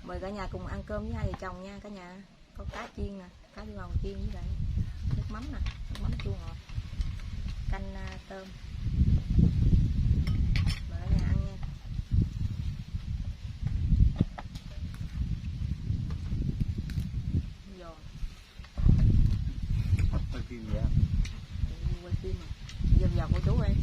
Mời cả nhà cùng ăn cơm với hai vợ chồng nha cả nhà. Có cá chiên nè, cá điêu hồng chiên với lại nước mắm nè, nước mắm chua ngọt, canh tôm. Mời cả nhà ăn nha. Giòn. Quay phim vậy? Quay phim mà. Giờ vào của chú ơi.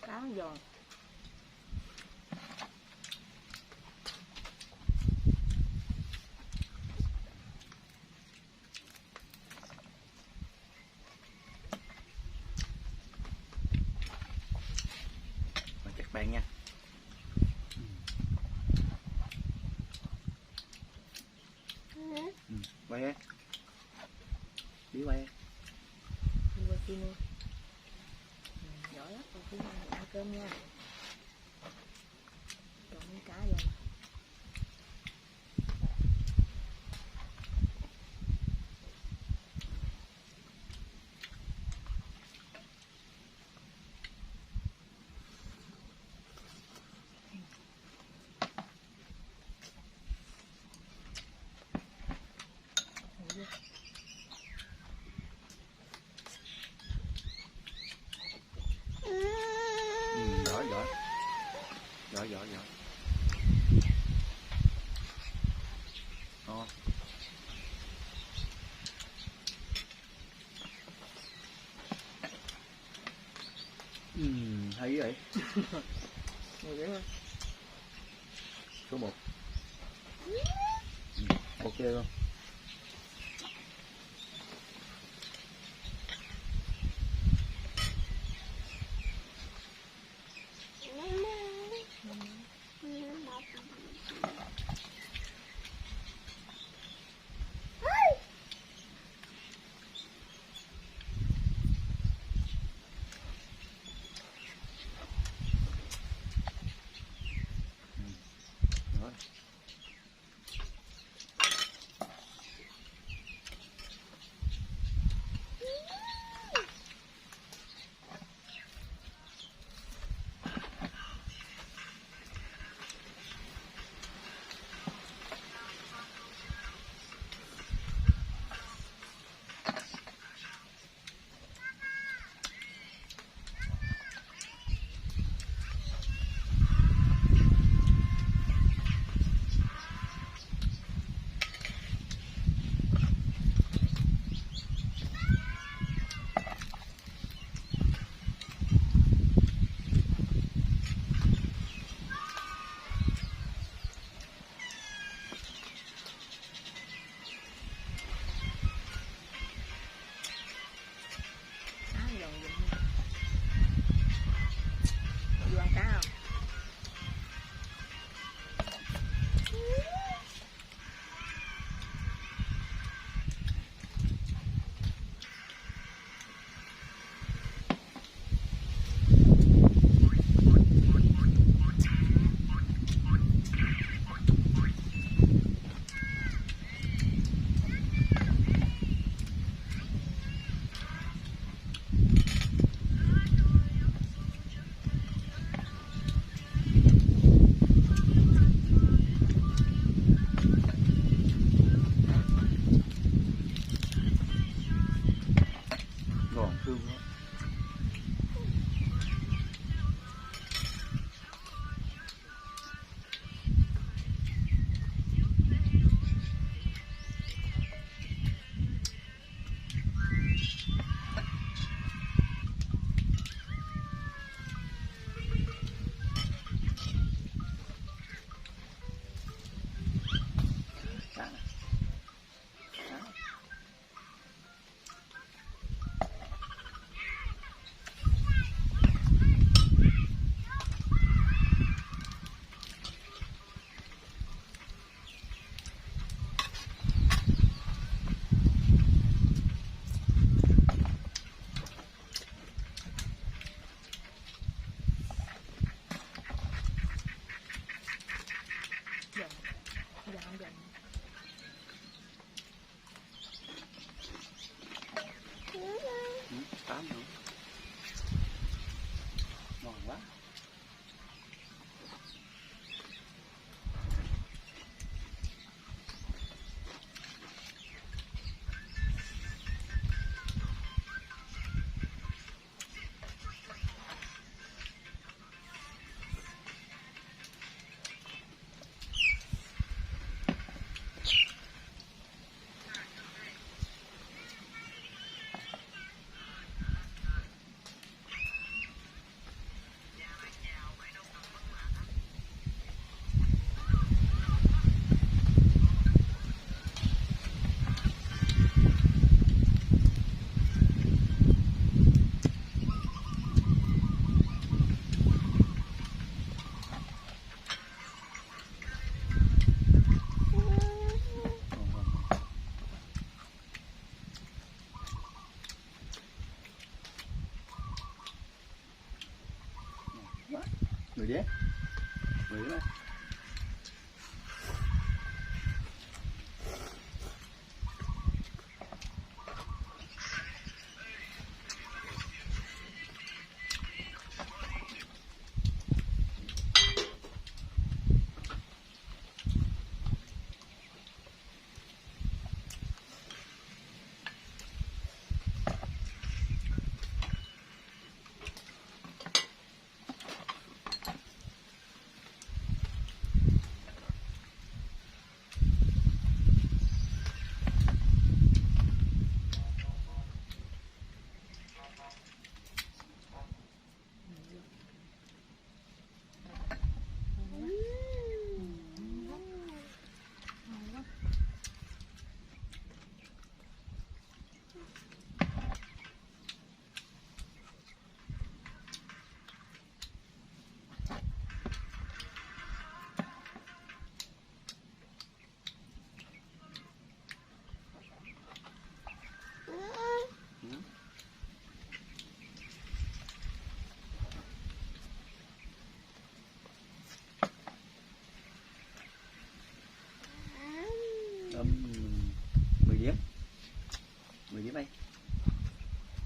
Cá giòn. Chặt bạn nha. Quay ấy. Đi quay ấy. Đi quay phim luôn. Giỏi lắm, quay phim ăn cơm nha. Trộn miếng cá vô. Giỏi giỏi. Giỏi giỏi giỏi. Ngon. Hay vậy. Số 1. Ok luôn. Tôm 10 điếm. 10 điếm đây.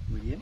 10 điếm.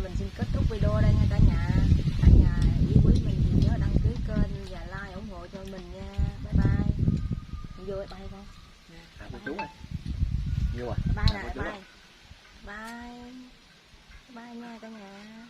Mình xin kết thúc video đây nha cả nhà. Cả nhà yêu quý mình thì nhớ đăng ký kênh và like ủng hộ cho mình nha. Bye bye. Vô bye bye con. Của chú ơi. Nhiều à. Bye nè, bye. Bye. Bye nha cả nhà.